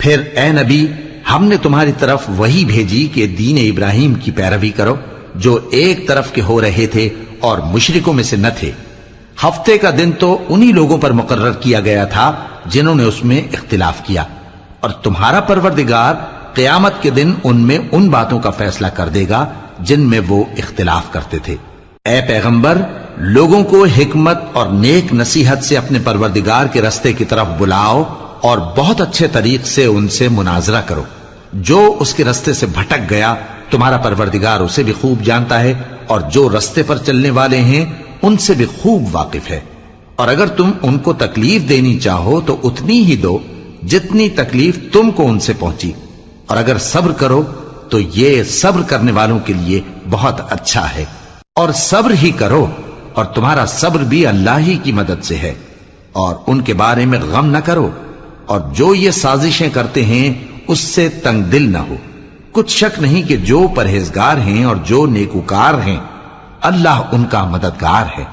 پھر اے نبی ہم نے تمہاری طرف وہی بھیجی کہ دین ابراہیم کی پیروی کرو جو ایک طرف کے ہو رہے تھے اور مشرکوں میں سے نہ تھے۔ ہفتے کا دن تو انہی لوگوں پر مقرر کیا گیا تھا جنہوں نے اس میں اختلاف کیا، اور تمہارا پروردگار قیامت کے دن ان میں ان باتوں کا فیصلہ کر دے گا جن میں وہ اختلاف کرتے تھے۔ اے پیغمبر لوگوں کو حکمت اور نیک نصیحت سے اپنے پروردگار کے رستے کی طرف بلاؤ اور بہت اچھے طریق سے ان سے مناظرہ کرو۔ جو اس کے رستے سے بھٹک گیا تمہارا پروردگار اسے بھی خوب جانتا ہے، اور جو رستے پر چلنے والے ہیں ان سے بھی خوب واقف ہے۔ اور اگر تم ان کو تکلیف دینی چاہو تو اتنی ہی دو جتنی تکلیف تم کو ان سے پہنچی، اور اگر صبر کرو تو یہ صبر کرنے والوں کے لیے بہت اچھا ہے۔ اور صبر ہی کرو، اور تمہارا صبر بھی اللہ ہی کی مدد سے ہے، اور ان کے بارے میں غم نہ کرو، اور جو یہ سازشیں کرتے ہیں اس سے تنگ دل نہ ہو۔ کچھ شک نہیں کہ جو پرہیزگار ہیں اور جو نیکوکار ہیں اللہ ان کا مددگار ہے۔